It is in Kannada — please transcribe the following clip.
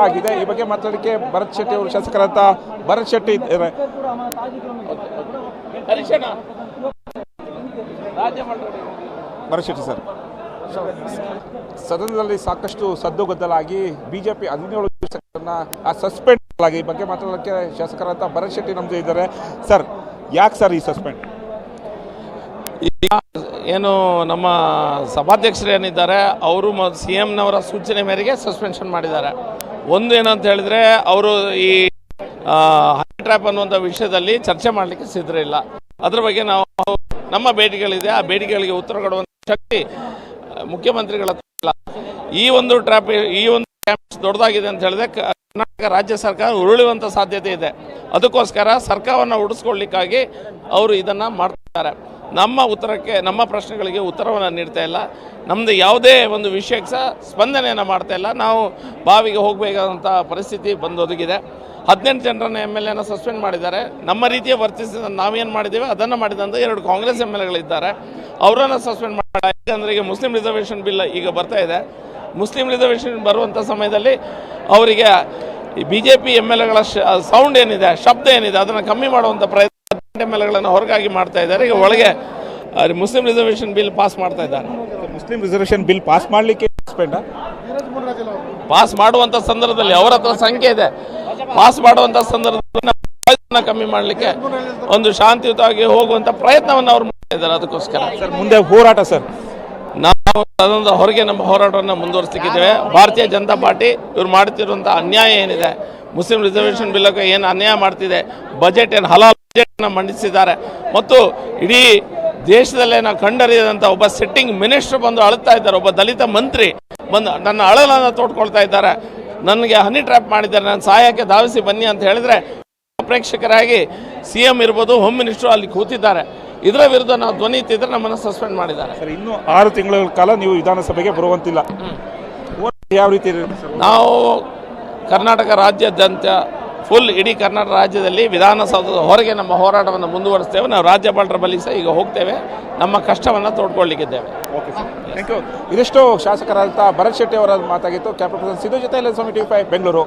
ಆಗಿದೆ. ಈ ಬಗ್ಗೆ ಮಾತಾಡಲಿಕ್ಕೆ ಭರತ್ ಶೆಟ್ಟಿ ಅವರು ಶಾಸಕರಂತ ಭರತ್ ಶೆಟ್ಟಿ ಇದ್ದಾರೆ. ಭರತ್ ಶೆಟ್ಟಿ ಸರ್, ಸದನದಲ್ಲಿ ಸಾಕಷ್ಟು ಸದ್ದುಗದ್ದಲ ಆಗಿ ಬಿಜೆಪಿ 17 ಶಾಸಕರನ್ನ ಸಸ್ಪೆಂಡ್ ಆಗಿ ಈ ಬಗ್ಗೆ ಮಾತಾಡಲಿಕ್ಕೆ ಶಾಸಕರಂತ ಭರತ್ ಶೆಟ್ಟಿ ನಮ್ದು ಇದ್ದಾರೆ. ಸರ್, ಯಾಕೆ ಸರ್ ಈ ಸಸ್ಪೆಂಡ್? ಏನು ನಮ್ಮ ಸಭಾಧ್ಯಕ್ಷರು ಏನಿದ್ದಾರೆ ಅವರು CMನವರ ಸೂಚನೆ ಮೇರೆಗೆ ಸಸ್ಪೆನ್ಷನ್ ಮಾಡಿದ್ದಾರೆ. ಒಂದು ಏನಂತ ಹೇಳಿದ್ರೆ, ಅವರು ಈ ಹನಿ ಟ್ರ್ಯಾಪ್ ಅನ್ನುವಂಥ ವಿಷಯದಲ್ಲಿ ಚರ್ಚೆ ಮಾಡಲಿಕ್ಕೆ ಸಿದ್ಧರಿಲ್ಲ. ಅದ್ರ ಬಗ್ಗೆ ನಾವು ನಮ್ಮ ಬೇಡಿಕೆಗಳಿದೆ, ಆ ಬೇಡಿಕೆಗಳಿಗೆ ಉತ್ತರ ಕೊಡುವಂಥ ಶಕ್ತಿ ಮುಖ್ಯಮಂತ್ರಿಗಳ ಇಲ್ಲ. ಈ ಒಂದು ಕ್ಯಾಂಪಸ್ ದೊಡ್ಡದಾಗಿದೆ ಅಂತ ಹೇಳಿದ್ರೆ ಕರ್ನಾಟಕ ರಾಜ್ಯ ಸರ್ಕಾರ ಉರುಳುವಂಥ ಸಾಧ್ಯತೆ ಇದೆ. ಅದಕ್ಕೋಸ್ಕರ ಸರ್ಕಾರವನ್ನು ಉಳಿಸ್ಕೊಳ್ಳಿಕ್ಕಾಗಿ ಅವರು ಇದನ್ನು ಮಾಡ್ತಿದ್ದಾರೆ. ನಮ್ಮ ಪ್ರಶ್ನೆಗಳಿಗೆ ಉತ್ತರವನ್ನು ನೀಡ್ತಾ ಇಲ್ಲ. ನಮ್ಮದು ಯಾವುದೇ ಒಂದು ವಿಷಯಕ್ಕೆ ಸಹ ಸ್ಪಂದನೆಯನ್ನು ಮಾಡ್ತಾ ಇಲ್ಲ. ನಾವು ಬಾವಿಗೆ ಹೋಗಬೇಕಾದಂಥ ಪರಿಸ್ಥಿತಿ ಬಂದೊದಗಿದೆ. 18 ಜನರನ್ನು MLAನ ಸಸ್ಪೆಂಡ್ ಮಾಡಿದ್ದಾರೆ. ನಮ್ಮ ರೀತಿಯ ವರ್ತಿಸಿದ ನಾವೇನು ಮಾಡಿದ್ದೇವೆ ಅದನ್ನು ಮಾಡಿದಂಥ 2 ಕಾಂಗ್ರೆಸ್ MLAಗಳಿದ್ದಾರೆ, ಅವರನ್ನು ಸಸ್ಪೆಂಡ್ ಮಾಡಿ. ಯಾಕಂದರೆ ಈಗ ಮುಸ್ಲಿಂ ರಿಸರ್ವೇಷನ್ ಬಿಲ್ ಈಗ ಬರ್ತಾ ಇದೆ. ಮುಸ್ಲಿಂ ರಿಸರ್ವೇಷನ್ ಬರುವಂಥ ಸಮಯದಲ್ಲಿ ಅವರಿಗೆ BJP MLAಗಳ ಸೌಂಡ್ ಏನಿದೆ, ಶಬ್ದ ಏನಿದೆ, ಅದನ್ನು ಕಮ್ಮಿ ಮಾಡುವಂಥ ಪ್ರಯತ್ನ MLAಗಳನ್ನು ಹೊರಗಾಗಿ ಮಾಡ್ತಾ ಇದ್ದಾರೆ. ಈಗ ಒಳಗೆ ಮುಸ್ಲಿಂ ರಿಸರ್ವೇಷನ್ ಬಿಲ್ ಪಾಸ್ ಮಾಡ್ತಾ ಇದ್ದಾರೆ. ಮುಸ್ಲಿಂ ರಿಸರ್ವೇಷನ್ ಬಿಲ್ ಪಾಸ್ ಮಾಡಲಿಕ್ಕೆ ಪಾಸ್ ಮಾಡುವಂಥ ಸಂದರ್ಭದಲ್ಲಿ ಅವರ ಹತ್ರ ಸಂಖ್ಯೆ ಇದೆ. ಪಾಸ್ ಮಾಡುವಂಥ ಸಂದರ್ಭದಲ್ಲಿ ಕಮ್ಮಿ ಮಾಡಲಿಕ್ಕೆ ಒಂದು ಶಾಂತಿಯುತವಾಗಿ ಹೋಗುವಂಥ ಪ್ರಯತ್ನವನ್ನು ಅವರು ಮಾಡ್ತಾ ಇದ್ದಾರೆ. ಅದಕ್ಕೋಸ್ಕರ ಸರ್, ಮುಂದೆ ಹೋರಾಟ ಸರ್, ನಾವು ಅದರಿಂದ ಹೊರಗೆ ನಮ್ಮ ಹೋರಾಟವನ್ನು ಮುಂದುವರಿಸಲಿಕ್ಕಿದ್ದೇವೆ. ಭಾರತೀಯ ಜನತಾ ಪಾರ್ಟಿ ಇವ್ರು ಮಾಡ್ತಿರುವಂಥ ಅನ್ಯಾಯ ಏನಿದೆ, ಮುಸ್ಲಿಂ ರಿಸರ್ವೇಷನ್ ಬಿಲ್ಲಕ್ಕೆ ಏನು ಅನ್ಯಾಯ ಮಾಡ್ತಿದೆ, ಬಜೆಟ್ ಏನು ಹಲಾಲ್ ಬಜೆಟ್ನ ಮಂಡಿಸಿದ್ದಾರೆ, ಮತ್ತು ಇಡೀ ದೇಶದಲ್ಲೇ ನಾವು ಕಂಡರಿಯದಂಥ ಒಬ್ಬ ಸಿಟ್ಟಿಂಗ್ ಮಿನಿಸ್ಟರ್ ಬಂದು ಅಳುತ್ತಾ ಇದ್ದಾರೆ. ಒಬ್ಬ ದಲಿತ ಮಂತ್ರಿ ಬಂದು ನನ್ನ ಅಳಲನ್ನು ತೋಡ್ಕೊಳ್ತಾ ಇದ್ದಾರೆ. ನನಗೆ ಹನಿ ಟ್ರ್ಯಾಪ್ ಮಾಡಿದ್ದಾರೆ, ನಾನು ಸಹಾಯಕ್ಕೆ ಧಾವಿಸಿ ಬನ್ನಿ ಅಂತ ಹೇಳಿದ್ರೆ ಪ್ರೇಕ್ಷಕರಾಗಿ CM ಇರ್ಬೋದು, ಹೋಮ್ ಮಿನಿಸ್ಟರ್ ಅಲ್ಲಿ ಕೂತಿದ್ದಾರೆ. ಇದರ ವಿರುದ್ಧ ನಾವು ಧ್ವನಿ ಎತ್ತಿದ್ರೆ ನಮ್ಮನ್ನು ಸಸ್ಪೆಂಡ್ ಮಾಡಿದ್ದಾರೆ. ಸರ್, ಇನ್ನೂ 6 ತಿಂಗಳ ಕಾಲ ನೀವು ವಿಧಾನಸಭೆಗೆ ಬರುವಂತಿಲ್ಲ. ಯಾವ ರೀತಿ ನಾವು ಕರ್ನಾಟಕ ರಾಜ್ಯಾದ್ಯಂತ ಇಡೀ ಕರ್ನಾಟಕ ರಾಜ್ಯದಲ್ಲಿ ವಿಧಾನಸೌಧದ ಹೊರಗೆ ನಮ್ಮ ಹೋರಾಟವನ್ನು ಮುಂದುವರಿಸ್ತೇವೆ. ನಾವು ರಾಜ್ಯಪಾಲರ ಬಳಿ ಸಹ ಈಗ ಹೋಗ್ತೇವೆ, ನಮ್ಮ ಕಷ್ಟವನ್ನು ತೋಡ್ಕೊಳ್ಳಿಕ್ಕಿದ್ದೇವೆ. Okay sir, thank you. ಇದಿಷ್ಟು ಶಾಸಕರಾದಂಥ ಭರತ್ ಶೆಟ್ಟಿ ಅವರ ಮಾತಾಗಿತ್ತು. ಕ್ಯಾಪ್ಟನ್ ಸಿದ್ದು ಜೊತೆ TV5 ಬೆಂಗಳೂರು.